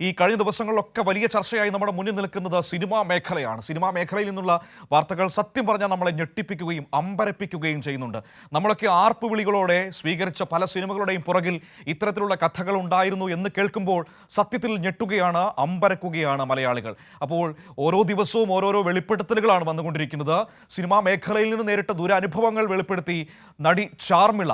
ഈ കഴിഞ്ഞ ദിവസങ്ങളിലൊക്കെ വലിയ ചർച്ചയായി നമ്മുടെ മുന്നിൽ നിൽക്കുന്നത് സിനിമാ മേഖലയാണ്. സിനിമാ മേഖലയിൽ നിന്നുള്ള വാർത്തകൾ സത്യം പറഞ്ഞാൽ നമ്മളെ ഞെട്ടിപ്പിക്കുകയും അമ്പരപ്പിക്കുകയും ചെയ്യുന്നുണ്ട്. നമ്മളൊക്കെ ആർപ്പുവിളികളോടെ സ്വീകരിച്ച പല സിനിമകളുടെയും പുറകിൽ ഇത്തരത്തിലുള്ള കഥകൾ ഉണ്ടായിരുന്നു എന്ന് കേൾക്കുമ്പോൾ സത്യത്തിൽ ഞെട്ടുകയാണ്, അമ്പരക്കുകയാണ് മലയാളികൾ. അപ്പോൾ ഓരോ ദിവസവും ഓരോരോ വെളിപ്പെടുത്തലുകളാണ് വന്നുകൊണ്ടിരിക്കുന്നത്. സിനിമാ മേഖലയിൽ നിന്ന് നേരിട്ട ദുരനുഭവങ്ങൾ വെളിപ്പെടുത്തി നടി ചാർമിള,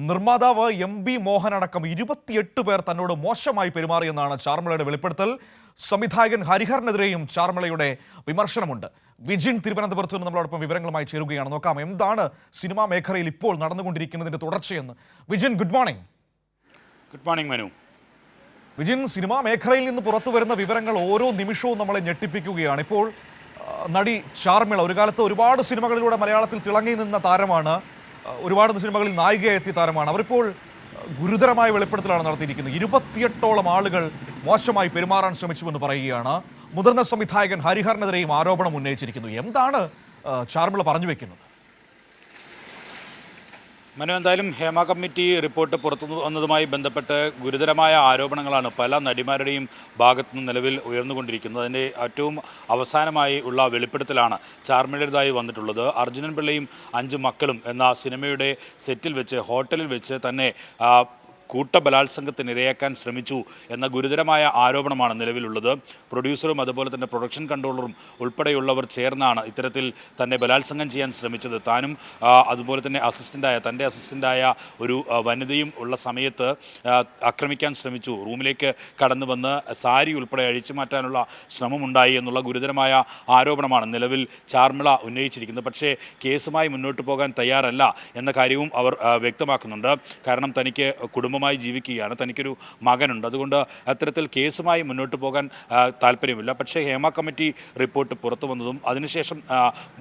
നിർമ്മാതാവ് എം.ബി. മോഹൻ അടക്കം 28 പേർ തന്നോട് മോശമായി പെരുമാറിയെന്നാണ് ചാർമിളയുടെ വെളിപ്പെടുത്തൽ. സംവിധായകൻ ഹരിഹറിനെതിരെയും ചാർമിളയുടെ വിമർശനമുണ്ട്. വിജിൻ തിരുവനന്തപുരത്ത് നിന്ന് നമ്മളോടൊപ്പം വിവരങ്ങളുമായി ചേരുകയാണ്. നോക്കാം എന്താണ് സിനിമാ മേഖലയിൽ ഇപ്പോൾ നടന്നുകൊണ്ടിരിക്കുന്നതിന്റെ തുടർച്ചയെന്ന്. Vijin, good morning. Good morning Manu. Vijin, cinema മേഖലയിൽ നിന്ന് പുറത്തു വരുന്ന വിവരങ്ങൾ ഓരോ നിമിഷവും നമ്മളെ ഞെട്ടിപ്പിക്കുകയാണ്. ഇപ്പോൾ നടി ചാർമിള ഒരു കാലത്ത് ഒരുപാട് സിനിമകളിലൂടെ മലയാളത്തിൽ തിളങ്ങി നിന്ന താരമാണ്. ഒരുപാട് സിനിമകളിൽ നായികയായി എത്തിയ താരമാണ്. അവരിപ്പോൾ ഗുരുതരമായ വെളിപ്പെടുത്തലാണ് നടത്തിയിരിക്കുന്നത്. 28ഓളം ആളുകൾ മോശമായി പെരുമാറാൻ ശ്രമിച്ചുവെന്ന് പറയുകയാണ്. മുതിർന്ന സംവിധായകൻ ഹരിഹറിനെതിരെയും ആരോപണം ഉന്നയിച്ചിരിക്കുന്നു. എന്താണ് ചാർമിള പറഞ്ഞു വെക്കുന്നത്? മനു, എന്തായാലും ഹേമ കമ്മിറ്റി റിപ്പോർട്ട് പുറത്തു വന്നതുമായി ബന്ധപ്പെട്ട് ഗുരുതരമായ ആരോപണങ്ങളാണ് പല നടിമാരുടെയും ഭാഗത്തു നിന്ന് നിലവിൽ ഉയർന്നുകൊണ്ടിരിക്കുന്നത്. അതിൻ്റെ ഏറ്റവും അവസാനമായി ഉള്ള വെളിപ്പെടുത്തലാണ് ചാർമിളയുടേതായി വന്നിട്ടുള്ളത്. അർജുനൻ പിള്ളയും 5 മക്കളും എന്ന സിനിമയുടെ സെറ്റിൽ വെച്ച്, ഹോട്ടലിൽ വെച്ച് തന്നെ കൂട്ടബലാത്സംഗത്തിന് ഇരയാക്കാൻ ശ്രമിച്ചു എന്ന ഗുരുതരമായ ആരോപണമാണ് നിലവിലുള്ളത്. പ്രൊഡ്യൂസറും അതുപോലെ തന്നെ പ്രൊഡക്ഷൻ കൺട്രോളറും ഉൾപ്പെടെയുള്ളവർ ചേർന്നാണ് ഇത്തരത്തിൽ തന്നെ ബലാത്സംഗം ചെയ്യാൻ ശ്രമിച്ചത്. താനും അതുപോലെ തന്നെ തൻ്റെ അസിസ്റ്റൻ്റായ ഒരു വനിതയും ഉള്ള സമയത്ത് ആക്രമിക്കാൻ ശ്രമിച്ചു. റൂമിലേക്ക് കടന്നു വന്ന് സാരി ഉൾപ്പെടെ അഴിച്ചു മാറ്റാനുള്ള ശ്രമമുണ്ടായി എന്നുള്ള ഗുരുതരമായ ആരോപണമാണ് നിലവിൽ ചാർമിള ഉന്നയിച്ചിരിക്കുന്നത്. പക്ഷേ കേസുമായി മുന്നോട്ട് പോകാൻ തയ്യാറല്ല എന്ന കാര്യവും അവർ വ്യക്തമാക്കുന്നുണ്ട്. കാരണം തനിക്ക് കുടുംബമായി ജീവിക്കുകയാണ്, തനിക്കൊരു മകനുണ്ട്. അതുകൊണ്ട് അത്തരത്തിൽ കേസുമായി മുന്നോട്ട് പോകാൻ താല്പര്യമില്ല. പക്ഷേ ഹേമ കമ്മിറ്റി റിപ്പോർട്ട് പുറത്തു വന്നതും അതിനുശേഷം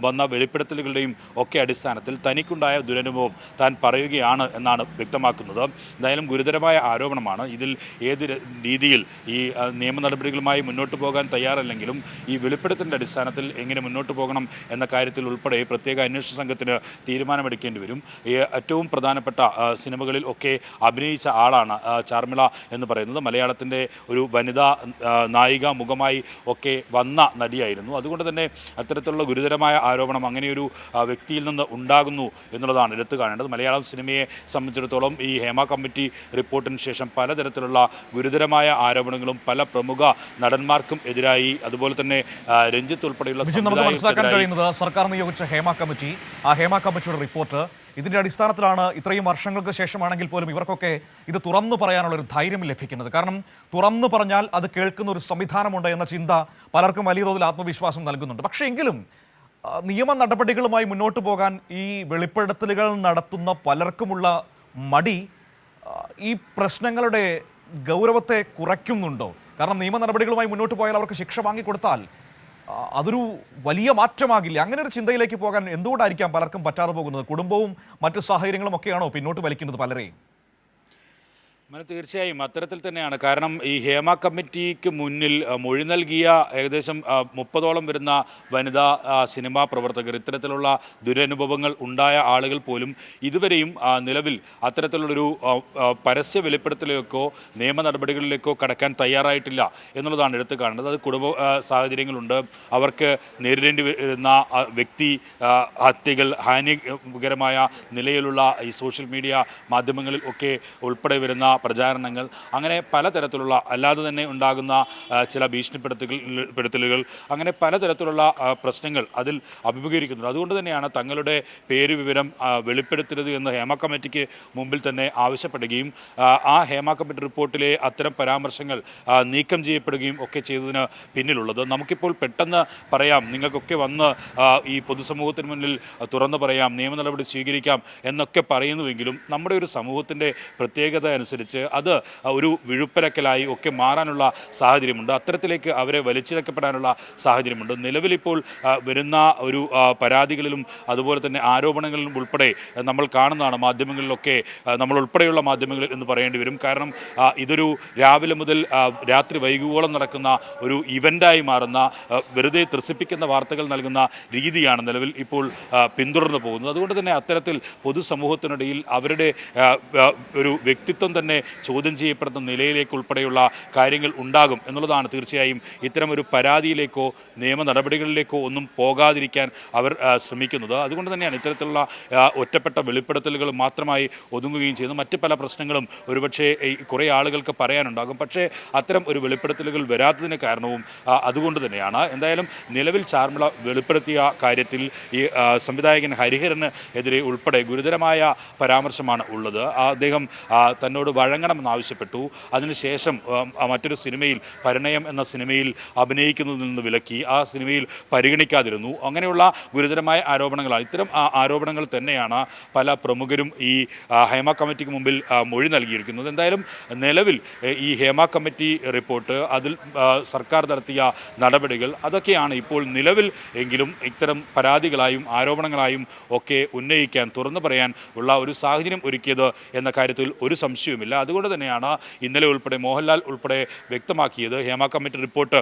വന്ന വെളിപ്പെടുത്തലുകളുടെയും ഒക്കെ അടിസ്ഥാനത്തിൽ തനിക്കുണ്ടായ ദുരനുഭവം താൻ പറയുകയാണ് എന്നാണ് വ്യക്തമാക്കുന്നത്. എന്തായാലും ഗുരുതരമായ ആരോപണമാണ്. ഇതിൽ ഏത് രീതിയിൽ ഈ നിയമ നടപടികളുമായി മുന്നോട്ട് പോകാൻ തയ്യാറല്ലെങ്കിലും ഈ വെളിപ്പെടുത്തലിൻ്റെ അടിസ്ഥാനത്തിൽ എങ്ങനെ മുന്നോട്ട് പോകണം എന്ന കാര്യത്തിൽ ഉൾപ്പെടെ പ്രത്യേക അന്വേഷണ സംഘത്തിന് തീരുമാനമെടുക്കേണ്ടി വരും. ഏറ്റവും പ്രധാനപ്പെട്ട സിനിമകളിൽ ഒക്കെ അഭിനയിച്ച ആളാണ് ചാർമിള എന്ന് പറയുന്നത്. മലയാളത്തിൻ്റെ ഒരു വനിതാ നായിക മുഖമായി ഒക്കെ വന്ന നടിയായിരുന്നു. അതുകൊണ്ട് തന്നെ അത്തരത്തിലുള്ള ഗുരുതരമായ ആരോപണം അങ്ങനെയൊരു വ്യക്തിയിൽ നിന്ന് ഉണ്ടാകുന്നു എന്നുള്ളതാണ് എടുത്തു കാണേണ്ടത്. മലയാളം സിനിമയെ സംബന്ധിച്ചിടത്തോളം ഈ ഹേമ കമ്മിറ്റി റിപ്പോർട്ടിന് ശേഷം പലതരത്തിലുള്ള ഗുരുതരമായ ആരോപണങ്ങളും പല പ്രമുഖ നടന്മാർക്കും എതിരായി, അതുപോലെ തന്നെ രഞ്ജിത്ത് ഉൾപ്പെടെയുള്ള സർക്കാർ നിയോഗിച്ച ഹേമ കമ്മിറ്റി, ആ ഹേമ കമ്മിറ്റിയുടെ റിപ്പോർട്ട്, ഇതിൻ്റെ അടിസ്ഥാനത്തിലാണ് ഇത്രയും വർഷങ്ങൾക്ക് ശേഷമാണെങ്കിൽ പോലും ഇവർക്കൊക്കെ ഇത് തുറന്നു പറയാനുള്ള ഒരു ധൈര്യം ലഭിക്കുന്നത്. കാരണം തുറന്നു പറഞ്ഞാൽ അത് കേൾക്കുന്ന ഒരു സംവിധാനമുണ്ട് എന്ന ചിന്ത പലർക്കും വലിയ തോതിൽ ആത്മവിശ്വാസം നൽകുന്നുണ്ട്. പക്ഷേ എങ്കിലും നിയമ നടപടികളുമായി മുന്നോട്ട് പോകാൻ ഈ വെളിപ്പെടുത്തലുകൾ നടത്തുന്ന പലർക്കുമുള്ള മടി ഈ പ്രശ്നങ്ങളുടെ ഗൗരവത്തെ കുറയ്ക്കുന്നുണ്ടോ? കാരണം നിയമ നടപടികളുമായി മുന്നോട്ട് പോയാൽ അവർക്ക് ശിക്ഷ വാങ്ങിക്കൊടുത്താൽ അതൊരു വലിയ മാറ്റമാകില്ല. അങ്ങനെ ഒരു ചിന്തയിലേക്ക് പോകാൻ എന്തുകൊണ്ടായിരിക്കാം പലർക്കും പറ്റാതെ പോകുന്നത്? കുടുംബവും മറ്റു സാഹചര്യങ്ങളും ഒക്കെയാണോ പിന്നോട്ട് വലിക്കുന്നത് പലരെയും? തീർച്ചയായും അത്തരത്തിൽ തന്നെയാണ്. കാരണം ഈ ഹേമ കമ്മിറ്റിക്ക് മുന്നിൽ മൊഴി നൽകിയ ഏകദേശം 30ഓളം വരുന്ന വനിതാ സിനിമാ പ്രവർത്തകർ, ഇത്തരത്തിലുള്ള ദുരനുഭവങ്ങൾ ഉണ്ടായ ആളുകൾ പോലും ഇതുവരെയും നിലവിൽ അത്തരത്തിലുള്ളൊരു പരസ്യ വെളിപ്പെടുത്തലിലേക്കോ നിയമ നടപടികളിലേക്കോ കടക്കാൻ തയ്യാറായിട്ടില്ല എന്നുള്ളതാണ് എടുത്തു കാണുന്നത്. അത് കുടുംബ സാഹചര്യങ്ങളുണ്ട്, അവർക്ക് നേരിടേണ്ടി വരുന്ന വ്യക്തി ഹത്യകൾ, ഹാനികരമായ നിലയിലുള്ള ഈ സോഷ്യൽ മീഡിയ മാധ്യമങ്ങളിൽ ഒക്കെ ഉൾപ്പെടെ വരുന്ന പ്രചാരണങ്ങൾ, അങ്ങനെ പലതരത്തിലുള്ള അല്ലാതെ തന്നെ ഉണ്ടാകുന്ന ചില ഭീഷണിപ്പെടുത്തലുകൾ, അങ്ങനെ പലതരത്തിലുള്ള പ്രശ്നങ്ങൾ അതിൽ അഭിമുഖീകരിക്കുന്നുണ്ട്. അതുകൊണ്ട് തന്നെയാണ് തങ്ങളുടെ പേര് വിവരം വെളിപ്പെടുത്തരുത് എന്ന് ഹേമ കമ്മിറ്റിക്ക് മുമ്പിൽ തന്നെ ആവശ്യപ്പെടുകയും ആ ഹേമ കമ്മിറ്റി റിപ്പോർട്ടിലെ അത്തരം പരാമർശങ്ങൾ നീക്കം ചെയ്യപ്പെടുകയും ഒക്കെ ചെയ്തതിന് പിന്നിലുള്ളത്. നമുക്കിപ്പോൾ പെട്ടെന്ന് പറയാം, നിങ്ങൾക്കൊക്കെ വന്ന് ഈ പൊതുസമൂഹത്തിന് മുന്നിൽ തുറന്നു പറയാം, നിയമ നടപടി സ്വീകരിക്കാം എന്നൊക്കെ പറയുന്നുവെങ്കിലും നമ്മുടെ ഒരു സമൂഹത്തിൻ്റെ പ്രത്യേകത അനുസരിച്ച് അത് ഒരു വിഴുപ്പലക്കലായി ഒക്കെ മാറാനുള്ള സാഹചര്യമുണ്ട്. അത്തരത്തിലേക്ക് അവരെ വലിച്ചിഴക്കപ്പെടാനുള്ള സാഹചര്യമുണ്ട്. നിലവിലിപ്പോൾ വരുന്ന ഒരു പരാതികളിലും അതുപോലെ തന്നെ ആരോപണങ്ങളിലും ഉൾപ്പെടെ നമ്മൾ കാണുന്നതാണ്. മാധ്യമങ്ങളിലൊക്കെ നമ്മൾ ഉൾപ്പെടെയുള്ള മാധ്യമങ്ങളിൽ എന്ന് പറയേണ്ടി വരും. കാരണം ഇതൊരു രാവിലെ മുതൽ രാത്രി വൈകുവോളം നടക്കുന്ന ഒരു ഇവൻ്റായി മാറുന്ന, വെറുതെ ത്രസിപ്പിക്കുന്ന വാർത്തകൾ നൽകുന്ന രീതിയാണ് നിലവിൽ ഇപ്പോൾ പിന്തുടർന്നു പോകുന്നത്. അതുകൊണ്ട് തന്നെ അത്തരത്തിൽ പൊതുസമൂഹത്തിനിടയിൽ അവരുടെ ഒരു വ്യക്തിത്വം തന്നെ തന്നെ ചോദ്യം ചെയ്യപ്പെടുന്ന നിലയിലേക്ക് ഉൾപ്പെടെയുള്ള കാര്യങ്ങൾ ഉണ്ടാകും എന്നുള്ളതാണ് തീർച്ചയായും ഇത്തരം ഒരു പരാതിയിലേക്കോ നിയമ നടപടികളിലേക്കോ ഒന്നും പോകാതിരിക്കാൻ അവർ ശ്രമിക്കുന്നത്. അതുകൊണ്ട് തന്നെയാണ് ഇത്തരത്തിലുള്ള ഒറ്റപ്പെട്ട വെളിപ്പെടുത്തലുകൾ മാത്രമായി ഒതുങ്ങുകയും ചെയ്യുന്നത്. മറ്റ് പല പ്രശ്നങ്ങളും ഒരുപക്ഷെ കുറേ ആളുകൾക്ക് പറയാനുണ്ടാകും. പക്ഷേ അത്തരം ഒരു വെളിപ്പെടുത്തലുകൾ വരാത്തതിന് കാരണവും അതുകൊണ്ട് തന്നെയാണ്. എന്തായാലും നിലവിൽ ചാർമിള വെളിപ്പെടുത്തിയ കാര്യത്തിൽ ഈ സംവിധായകൻ ഹരിഹരന് എതിരെ ഉൾപ്പെടെ ഗുരുതരമായ പരാമർശമാണ് ഉള്ളത്. അദ്ദേഹം തന്നോട് വഴങ്ങണമെന്നാവശ്യപ്പെട്ടു. അതിനുശേഷം മറ്റൊരു സിനിമയിൽ പരിണയം എന്ന സിനിമയിൽ അഭിനയിക്കുന്നതിൽ നിന്ന് വിലക്കി, ആ സിനിമയിൽ പരിഗണിക്കാതിരുന്നു. അങ്ങനെയുള്ള ഗുരുതരമായ ആരോപണങ്ങളാണ്. ഇത്തരം ആരോപണങ്ങൾ തന്നെയാണ് പല പ്രമുഖരും ഈ ഹേമ കമ്മിറ്റിക്ക് മുമ്പിൽ മൊഴി നൽകിയിരിക്കുന്നത്. എന്തായാലും നിലവിൽ ഈ ഹേമ കമ്മിറ്റി റിപ്പോർട്ട്, അതിൽ സർക്കാർ നടത്തിയ നടപടികൾ, അതൊക്കെയാണ് ഇപ്പോൾ നിലവിൽ എങ്കിലും ഇത്തരം പരാതികളായും ആരോപണങ്ങളായും ഒക്കെ ഉന്നയിക്കാൻ, തുറന്നു പറയാൻ ഉള്ള ഒരു സാഹചര്യം ഒരുക്കിയത് എന്ന കാര്യത്തിൽ ഒരു സംശയവുമില്ല. അതുകൊണ്ട് തന്നെയാണ് ഇന്നലെ ഉൾപ്പെടെ മോഹൻലാൽ ഉൾപ്പെടെ വ്യക്തമാക്കിയത് ഹേമ കമ്മിറ്റി റിപ്പോർട്ട്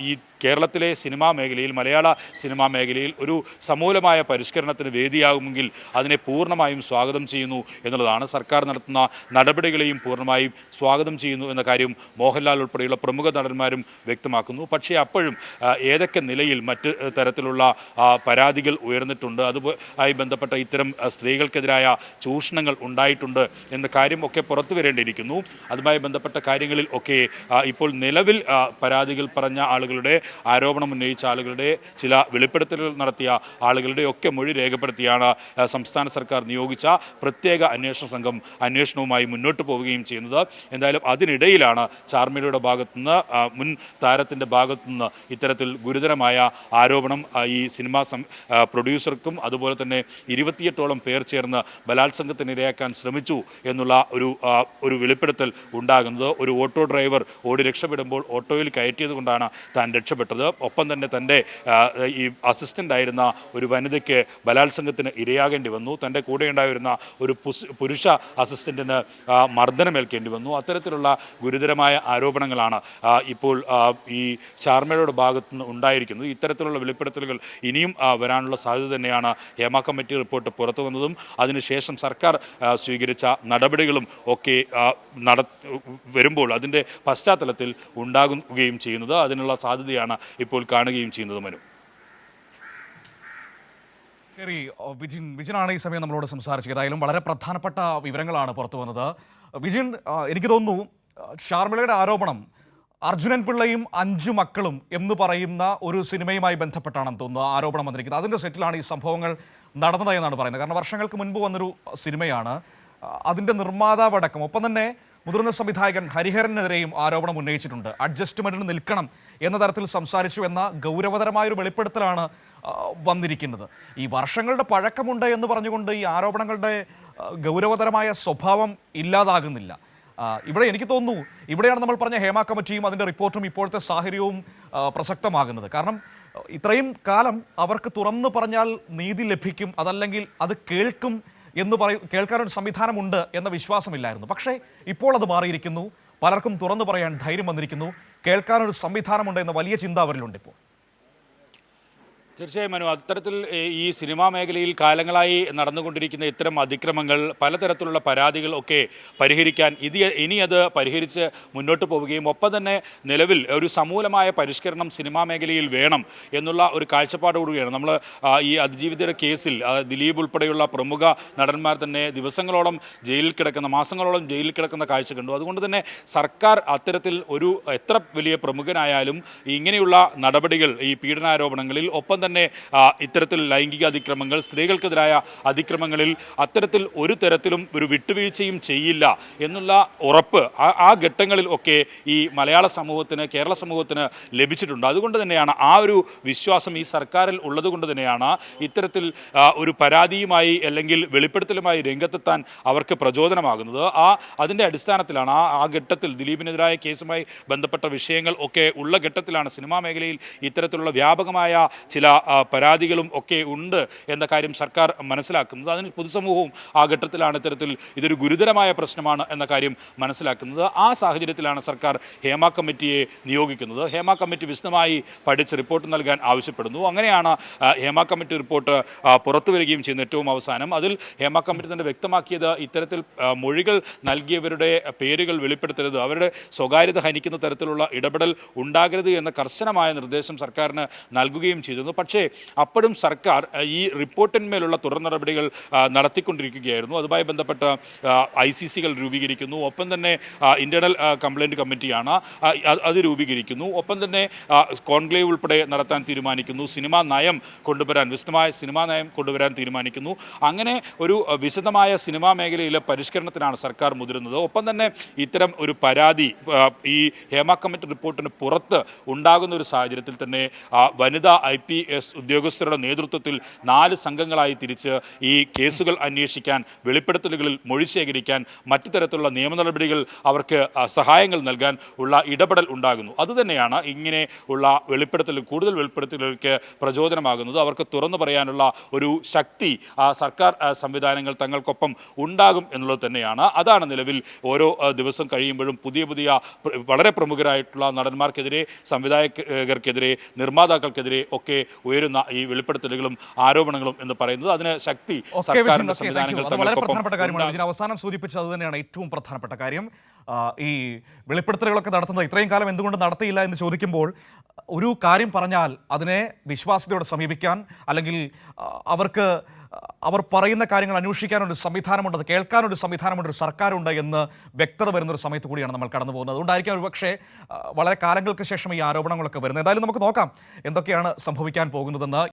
ഈ കേരളത്തിലെ സിനിമാ മേഖലയിൽ, മലയാള സിനിമാ മേഖലയിൽ ഒരു സമൂലമായ പരിഷ്കരണത്തിന് വേദിയാകുമെങ്കിൽ അതിനെ പൂർണ്ണമായും സ്വാഗതം ചെയ്യുന്നു എന്നുള്ളതാണ്. സർക്കാർ നടത്തുന്ന നടപടികളെയും പൂർണ്ണമായും സ്വാഗതം ചെയ്യുന്നു എന്ന കാര്യം മോഹൻലാൽ ഉൾപ്പെടെയുള്ള പ്രമുഖ നടന്മാരും വ്യക്തമാക്കുന്നു. പക്ഷേ അപ്പോഴും ഏതൊക്കെ നിലയിൽ മറ്റ് തരത്തിലുള്ള പരാതികൾ ഉയർന്നിട്ടുണ്ട്, അതുമായി ബന്ധപ്പെട്ട ഇത്തരം സ്ത്രീകൾക്കെതിരായ ചൂഷണങ്ങൾ ഉണ്ടായിട്ടുണ്ട് എന്ന കാര്യം ഒക്കെ പുറത്തു വരേണ്ടിയിരിക്കുന്നു. അതുമായി ബന്ധപ്പെട്ട കാര്യങ്ങളിൽ ഒക്കെ ഇപ്പോൾ നിലവിൽ പരാതികൾ പറഞ്ഞ ആളുകളുടെ, ആരോപണം ഉന്നയിച്ച ആളുകളുടെ, ചില വെളിപ്പെടുത്തലുകൾ നടത്തിയ ആളുകളുടെ ഒക്കെ മൊഴി രേഖപ്പെടുത്തിയാണ് സംസ്ഥാന സർക്കാർ നിയോഗിച്ച പ്രത്യേക അന്വേഷണ സംഘം അന്വേഷണവുമായി മുന്നോട്ട് പോവുകയും ചെയ്യുന്നത്. എന്തായാലും അതിനിടയിലാണ് ചാർമിളയുടെ ഭാഗത്തുനിന്ന്, മുൻ താരത്തിൻ്റെ ഭാഗത്തുനിന്ന് ഇത്തരത്തിൽ ഗുരുതരമായ ആരോപണം ഈ സിനിമാ പ്രൊഡ്യൂസർക്കും അതുപോലെ തന്നെ 28ഓളം പേർ ചേർന്ന് ബലാത്സംഗത്തിനിരയാക്കാൻ ശ്രമിച്ചു എന്നുള്ള ഒരു വെളിപ്പെടുത്തൽ ഉണ്ടാകുന്നത്. ഒരു ഓട്ടോ ഡ്രൈവർ ഓടി രക്ഷപ്പെടുമ്പോൾ ഓട്ടോയിൽ കയറ്റിയത് കൊണ്ടാണ് താൻ രക്ഷപ്പെട്ടത്. ഒപ്പം തന്നെ തൻ്റെ ഈ അസിസ്റ്റൻ്റ് ആയിരുന്ന ഒരു വനിതയ്ക്ക് ബലാത്സംഗത്തിന് ഇരയാകേണ്ടി വന്നു. തൻ്റെ കൂടെ ഉണ്ടായിരുന്ന ഒരു പുരുഷ അസിസ്റ്റൻറ്റിന് മർദ്ദനമേൽക്കേണ്ടി വന്നു. അത്തരത്തിലുള്ള ഗുരുതരമായ ആരോപണങ്ങളാണ് ഇപ്പോൾ ഈ ചാർമിളയുടെ ഭാഗത്തുനിന്ന് ഉണ്ടായിരിക്കുന്നത്. ഇത്തരത്തിലുള്ള വെളിപ്പെടുത്തലുകൾ ഇനിയും വരാനുള്ള സാധ്യത തന്നെയാണ് ഹേമ കമ്മിറ്റി റിപ്പോർട്ട് പുറത്തു വന്നതും അതിനുശേഷം സർക്കാർ സ്വീകരിച്ച നടപടികളും ഒക്കെ വരുമ്പോൾ അതിൻ്റെ പശ്ചാത്തലത്തിൽ ഉണ്ടാകുകയും ചെയ്യുന്നത്. അതിനുള്ള സാധ്യതയാണ് ഇപ്പോൾ കാണുകയും ചെയ്യുന്നത്. മനു, ശരി, വിജിനാണ് ഈ സമയം നമ്മളോട് സംസാരിച്ചത്. ഏതായാലും വളരെ പ്രധാനപ്പെട്ട വിവരങ്ങളാണ് പുറത്തു വന്നത്. വിജിൻ, എനിക്ക് തോന്നുന്നു ഷാർമിളയുടെ ആരോപണം അർജുനൻ പിള്ളയും 5 മക്കളും എന്ന് പറയുന്ന ഒരു സിനിമയുമായി ബന്ധപ്പെട്ടാണെന്ന് തോന്നുന്നു ആരോപണം വന്നിരിക്കുന്നത്. അതിൻ്റെ സെറ്റിലാണ് ഈ സംഭവങ്ങൾ നടന്നതെന്നാണ് പറയുന്നത്. കാരണം വർഷങ്ങൾക്ക് മുൻപ് വന്നൊരു സിനിമയാണ്. അതിൻ്റെ നിർമ്മാതാവടക്കം, ഒപ്പം തന്നെ മുതിർന്ന സംവിധായകൻ ഹരിഹരനെതിരെയും ആരോപണം ഉന്നയിച്ചിട്ടുണ്ട്. അഡ്ജസ്റ്റ്മെൻറ്റിന് നിൽക്കണം എന്ന തരത്തിൽ സംസാരിച്ചു എന്ന ഗൗരവതരമായൊരു വെളിപ്പെടുത്തലാണ് വന്നിരിക്കുന്നത്. ഈ വർഷങ്ങളുടെ പഴക്കമുണ്ട് എന്ന് പറഞ്ഞുകൊണ്ട് ഈ ആരോപണങ്ങളുടെ ഗൗരവതരമായ സ്വഭാവം ഇല്ലാതാകുന്നില്ല. ഇവിടെ എനിക്ക് തോന്നുന്നു ഇവിടെയാണ് നമ്മൾ പറഞ്ഞ ഹേമ കമ്മിറ്റിയും അതിൻ്റെ റിപ്പോർട്ടും ഇപ്പോഴത്തെ സാഹചര്യവും പ്രസക്തമാകുന്നത്. കാരണം ഇത്രയും കാലം അവർക്ക് തുറന്നു പറഞ്ഞാൽ നീതി ലഭിക്കും, അതല്ലെങ്കിൽ അത് കേൾക്കും എന്ന് കേൾക്കാനൊരു സംവിധാനമുണ്ട് എന്ന വിശ്വാസമില്ലായിരുന്നു. പക്ഷേ ഇപ്പോൾ അത് മാറിയിരിക്കുന്നു. പലർക്കും തുറന്നു പറയാൻ ധൈര്യം വന്നിരിക്കുന്നു. കേൾക്കാനൊരു സംവിധാനമുണ്ട് എന്ന വലിയ ചിന്ത അവരിലുണ്ട് ഇപ്പോൾ. തീർച്ചയായും മനു, അത്തരത്തിൽ ഈ സിനിമാ മേഖലയിൽ കാലങ്ങളായി നടന്നുകൊണ്ടിരിക്കുന്ന ഇത്തരം അതിക്രമങ്ങൾ, പലതരത്തിലുള്ള പരാതികൾ ഒക്കെ പരിഹരിക്കാൻ ഇനി അത് പരിഹരിച്ച് മുന്നോട്ട് പോവുകയും ഒപ്പം തന്നെ നിലവിൽ ഒരു സമൂലമായ പരിഷ്കരണം സിനിമാ മേഖലയിൽ വേണം എന്നുള്ള ഒരു കാഴ്ചപ്പാടോടുകൂടിയാണ് നമ്മൾ ഈ അതിജീവിതയുടെ കേസിൽ ദിലീപ് ഉൾപ്പെടെയുള്ള പ്രമുഖ നടന്മാർ തന്നെ ദിവസങ്ങളോളം ജയിലിൽ കിടക്കുന്ന, മാസങ്ങളോളം ജയിലിൽ കിടക്കുന്ന കാഴ്ച കണ്ടു. അതുകൊണ്ട് തന്നെ സർക്കാർ അത്തരത്തിൽ ഒരു എത്ര വലിയ പ്രമുഖനായാലും ഇങ്ങനെയുള്ള നടപടികൾ, ഈ പീഡനാരോപണങ്ങളിൽ ഒപ്പം തന്നെ ഇത്തരത്തിൽ ലൈംഗിക അതിക്രമങ്ങൾ, സ്ത്രീകൾക്കെതിരായ അതിക്രമങ്ങളിൽ അത്തരത്തിൽ ഒരു തരത്തിലും ഒരു വിട്ടുവീഴ്ചയും ചെയ്യില്ല എന്നുള്ള ഉറപ്പ് ആ ഘട്ടങ്ങളിൽ ഒക്കെ ഈ മലയാള സമൂഹത്തിന്, കേരള സമൂഹത്തിന് ലഭിച്ചിട്ടുണ്ട്. അതുകൊണ്ട് തന്നെയാണ് ആ ഒരു വിശ്വാസം ഈ സർക്കാരിൽ ഉള്ളതുകൊണ്ട് തന്നെയാണ് ഇത്തരത്തിൽ ഒരു പരാതിയുമായി അല്ലെങ്കിൽ വെളിപ്പെടുത്തലുമായി രംഗത്തെത്താൻ അവർക്ക് പ്രചോദനമാകുന്നത്. അതിൻ്റെ അടിസ്ഥാനത്തിലാണ് ആ ഘട്ടത്തിൽ ദിലീപിനെതിരായ കേസുമായി ബന്ധപ്പെട്ട വിഷയങ്ങൾ ഒക്കെ ഉള്ള ഘട്ടത്തിലാണ് സിനിമാ മേഖലയിൽ ഇത്തരത്തിലുള്ള വ്യാപകമായ ചില പരാതികളും ഒക്കെ ഉണ്ട് എന്ന കാര്യം സർക്കാർ മനസ്സിലാക്കുന്നത്. അതിന് പൊതുസമൂഹവും ആ ഘട്ടത്തിലാണ് ഇത്തരത്തിൽ ഇതൊരു ഗുരുതരമായ പ്രശ്നമാണ് എന്ന കാര്യം മനസ്സിലാക്കുന്നത്. ആ സാഹചര്യത്തിലാണ് സർക്കാർ ഹേമ കമ്മിറ്റിയെ നിയോഗിക്കുന്നത്. ഹേമ കമ്മിറ്റി വിശദമായി പഠിച്ച് റിപ്പോർട്ട് നൽകാൻ ആവശ്യപ്പെടുന്നു. അങ്ങനെയാണ് ഹേമ കമ്മിറ്റി റിപ്പോർട്ട് പുറത്തു വരികയും ചെയ്യുന്നത്. ഏറ്റവും അവസാനം അതിൽ ഹേമ കമ്മിറ്റി തന്നെ വ്യക്തമാക്കിയത് ഇത്തരത്തിൽ മൊഴികൾ നൽകിയവരുടെ പേരുകൾ വെളിപ്പെടുത്തരുത്, അവരുടെ സ്വകാര്യത ഹനിക്കുന്ന തരത്തിലുള്ള ഇടപെടൽ ഉണ്ടാകരുത് എന്ന കർശനമായ നിർദ്ദേശം സർക്കാരിന് നൽകുകയും ചെയ്തിരുന്നു. പക്ഷേ അപ്പോഴും സർക്കാർ ഈ റിപ്പോർട്ടിന്മേലുള്ള തുടർ നടപടികൾ നടത്തിക്കൊണ്ടിരിക്കുകയായിരുന്നു. അതുമായി ബന്ധപ്പെട്ട് ICCകൾ രൂപീകരിക്കുന്നു. ഒപ്പം തന്നെ ഇന്റേണൽ കംപ്ലൈൻറ്റ് കമ്മിറ്റിയാണ് അത് രൂപീകരിക്കുന്നു. ഒപ്പം തന്നെ കോൺക്ലേവ് ഉൾപ്പെടെ നടത്താൻ തീരുമാനിക്കുന്നു. സിനിമാ നയം കൊണ്ടുവരാൻ, വിശദമായ സിനിമാ നയം കൊണ്ടുവരാൻ തീരുമാനിക്കുന്നു. അങ്ങനെ ഒരു വിശദമായ സിനിമാ മേഖലയിലെ പരിഷ്കരണത്തിനാണ് സർക്കാർ മുതിരുന്നത്. ഒപ്പം തന്നെ ഇത്തരം ഒരു പരാതി ഈ ഹേമ കമ്മിറ്റി റിപ്പോർട്ടിന് പുറത്ത് ഉണ്ടാകുന്ന ഒരു സാഹചര്യത്തിൽ തന്നെ വനിതാ IPS ഉദ്യോഗസ്ഥരുടെ നേതൃത്വത്തിൽ 4 സംഘങ്ങളായി തിരിച്ച് ഈ കേസുകൾ അന്വേഷിക്കാൻ, വെളിപ്പെടുത്തലുകളിൽ മൊഴി ശേഖരിക്കാൻ, മറ്റു തരത്തിലുള്ള നിയമ നടപടികൾ അവർക്ക് സഹായങ്ങൾ നൽകാൻ ഉള്ള ഇടപെടൽ ഉണ്ടാകുന്നു. അതുതന്നെയാണ് ഇങ്ങനെ ഉള്ള കൂടുതൽ വെളിപ്പെടുത്തലുകൾക്ക് പ്രചോദനമാകുന്നത്. അവർക്ക് തുറന്നു പറയാനുള്ള ഒരു ശക്തി സർക്കാർ സംവിധാനങ്ങൾ തങ്ങൾക്കൊപ്പം ഉണ്ടാകും എന്നുള്ളത് തന്നെയാണ്. അതാണ് നിലവിൽ ഓരോ ദിവസം കഴിയുമ്പോഴും പുതിയ വളരെ പ്രമുഖരായിട്ടുള്ള നടന്മാർക്കെതിരെ, സംവിധായകർക്കെതിരെ, നിർമ്മാതാക്കൾക്കെതിരെ ഒക്കെ ഉയരുന്ന ഈ വെളിപ്പെടുത്തലുകളും ആരോപണങ്ങളും എന്ന് പറയുന്നത്. അതിന് ശക്തി സർക്കാരിന്റെ സംവിധാനങ്ങൾ വളരെ പ്രധാനപ്പെട്ട കാര്യമാണ്. അവസാനം സൂചിപ്പിച്ചത് അത് തന്നെയാണ് ഏറ്റവും പ്രധാനപ്പെട്ട കാര്യം. ഈ വെളിപ്പെടുത്തലുകളൊക്കെ നടത്തുന്നത് ഇത്രയും കാലം എന്തുകൊണ്ട് നടത്തിയില്ല എന്ന് ചോദിക്കുമ്പോൾ ഒരു കാര്യം പറഞ്ഞാൽ അതിനെ വിശ്വാസ്യതയോടെ സമീപിക്കാൻ, അല്ലെങ്കിൽ അവർ പറയുന്ന കാര്യങ്ങൾ അന്വേഷിക്കാനൊരു സംവിധാനമുണ്ട്, അത് കേൾക്കാനൊരു സംവിധാനമുണ്ട്, ഒരു സർക്കാരുണ്ട് എന്ന് വ്യക്തത വരുന്നൊരു സമയത്ത് കൂടിയാണ് നമ്മൾ കടന്നു പോകുന്നത്. അതുകൊണ്ടായിരിക്കും ഒരുപക്ഷെ വളരെ കാലങ്ങൾക്ക് ശേഷം ഈ ആരോപണങ്ങളൊക്കെ വരുന്നത്. ഏതായാലും നമുക്ക് നോക്കാം എന്തൊക്കെയാണ് സംഭവിക്കാൻ പോകുന്നതെന്ന്.